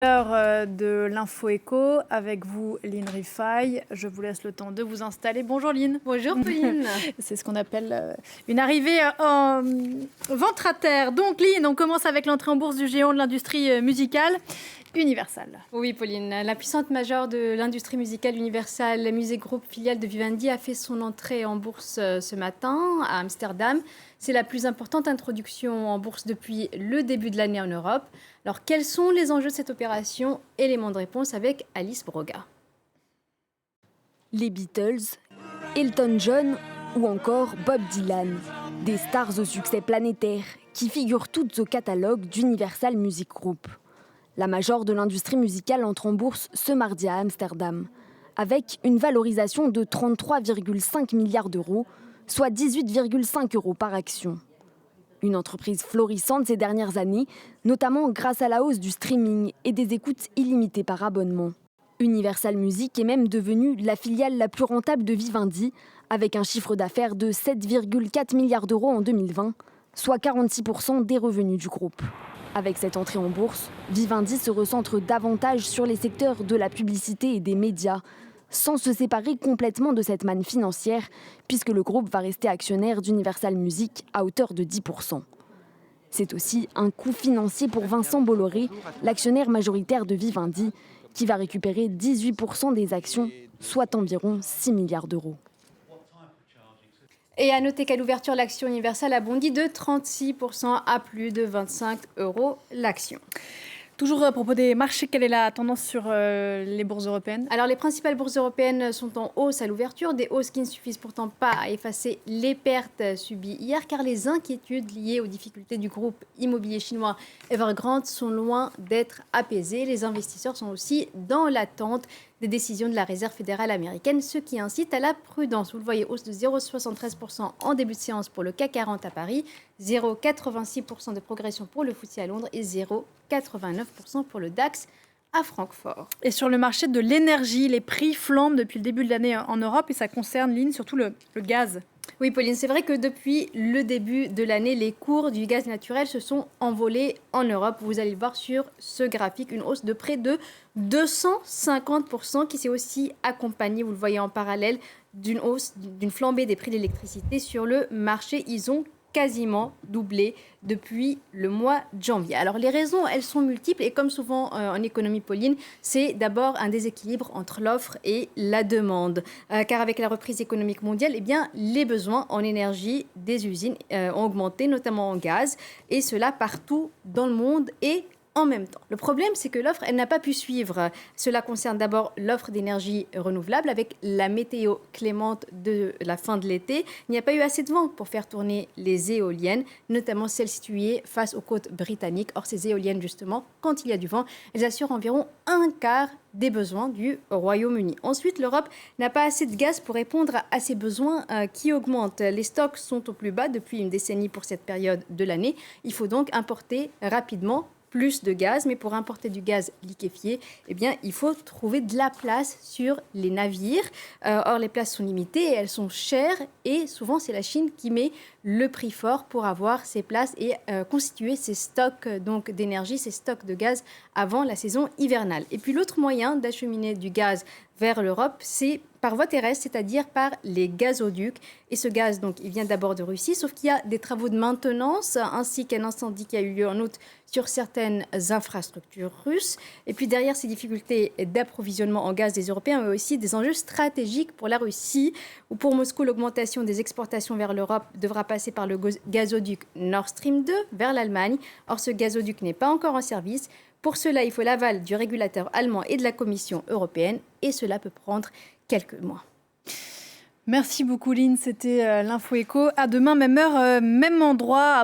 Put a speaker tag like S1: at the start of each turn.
S1: L'heure de l'info éco avec vous, Lynn Rifaille. Je vous laisse le temps de vous installer. Bonjour Lynn.
S2: Bonjour Pauline.
S1: C'est ce qu'on appelle une arrivée en ventre à terre. Donc Lynn, on commence avec l'entrée en bourse du géant de l'industrie musicale, Universal.
S2: Oui Pauline, la puissante majeure de l'industrie musicale Universal Music Group, filiale de Vivendi, a fait son entrée en bourse ce matin à Amsterdam. C'est la plus importante introduction en bourse depuis le début de l'année en Europe. Alors, quels sont les enjeux de cette opération? Élément de réponse avec Alice Broga.
S3: Les Beatles, Elton John ou encore Bob Dylan. Des stars au succès planétaire qui figurent toutes au catalogue d'Universal Music Group. La major de l'industrie musicale entre en bourse ce mardi à Amsterdam, avec une valorisation de 33,5 milliards d'euros, soit 18,5 euros par action. Une entreprise florissante ces dernières années, notamment grâce à la hausse du streaming et des écoutes illimitées par abonnement. Universal Music est même devenue la filiale la plus rentable de Vivendi, avec un chiffre d'affaires de 7,4 milliards d'euros en 2020, soit 46% des revenus du groupe. Avec cette entrée en bourse, Vivendi se recentre davantage sur les secteurs de la publicité et des médias, sans se séparer complètement de cette manne financière, puisque le groupe va rester actionnaire d'Universal Music à hauteur de 10%. C'est aussi un coût financier pour Vincent Bolloré, l'actionnaire majoritaire de Vivendi, qui va récupérer 18% des actions, soit environ 6 milliards d'euros.
S2: Et à noter qu'à l'ouverture, l'action Universal a bondi de 36% à plus de 25 euros l'action.
S1: Toujours à propos des marchés, quelle est la tendance sur les bourses européennes?
S2: Alors, les principales bourses européennes sont en hausse à l'ouverture, des hausses qui ne suffisent pourtant pas à effacer les pertes subies hier, car les inquiétudes liées aux difficultés du groupe immobilier chinois Evergrande sont loin d'être apaisées. Les investisseurs sont aussi dans l'attente des décisions de la Réserve fédérale américaine, ce qui incite à la prudence. Vous le voyez, hausse de 0,73% en début de séance pour le CAC 40 à Paris, 0,86% de progression pour le FTSE à Londres et 0,89% pour le DAX à Francfort.
S1: Et sur le marché de l'énergie, les prix flambent depuis le début de l'année en Europe et ça concerne, Lynn, surtout le gaz.
S2: Oui, Pauline, c'est vrai que depuis le début de l'année, les cours du gaz naturel se sont envolés en Europe. Vous allez le voir sur ce graphique, une hausse de près de 250% qui s'est aussi accompagnée, vous le voyez en parallèle, d'une hausse, d'une flambée des prix de l'électricité sur le marché. Ils ont quasiment doublé depuis le mois de janvier. Alors les raisons, elles sont multiples et comme souvent en économie, Pauline, c'est d'abord un déséquilibre entre l'offre et la demande. Car avec la reprise économique mondiale, eh bien, les besoins en énergie des usines ont augmenté, notamment en gaz, et cela partout dans le monde et en même temps. Le problème, c'est que l'offre, elle n'a pas pu suivre. Cela concerne d'abord l'offre d'énergie renouvelable. Avec la météo clémente de la fin de l'été, il n'y a pas eu assez de vent pour faire tourner les éoliennes, notamment celles situées face aux côtes britanniques. Or, ces éoliennes, justement, quand il y a du vent, elles assurent environ un quart des besoins du Royaume-Uni. Ensuite, l'Europe n'a pas assez de gaz pour répondre à ces besoins qui augmentent. Les stocks sont au plus bas depuis une décennie pour cette période de l'année. Il faut donc importer rapidement plus de gaz, mais pour importer du gaz liquéfié, eh bien, il faut trouver de la place sur les navires. Or, les places sont limitées et elles sont chères et souvent, c'est la Chine qui met le prix fort pour avoir ces places et constituer ces stocks donc, d'énergie, ces stocks de gaz avant la saison hivernale. Et puis, l'autre moyen d'acheminer du gaz vers l'Europe, c'est par voie terrestre, c'est-à-dire par les gazoducs. Et ce gaz, donc, il vient d'abord de Russie, sauf qu'il y a des travaux de maintenance, ainsi qu'un incendie qui a eu lieu en août sur certaines infrastructures russes. Et puis derrière ces difficultés d'approvisionnement en gaz des Européens, mais aussi des enjeux stratégiques pour la Russie, ou pour Moscou, l'augmentation des exportations vers l'Europe devra passer par le gazoduc Nord Stream 2 vers l'Allemagne. Or, ce gazoduc n'est pas encore en service. Pour cela, il faut l'aval du régulateur allemand et de la Commission européenne, et cela peut prendre quelques mois.
S1: Merci beaucoup, Lynn. C'était l'Info Éco. À demain, même heure, même endroit.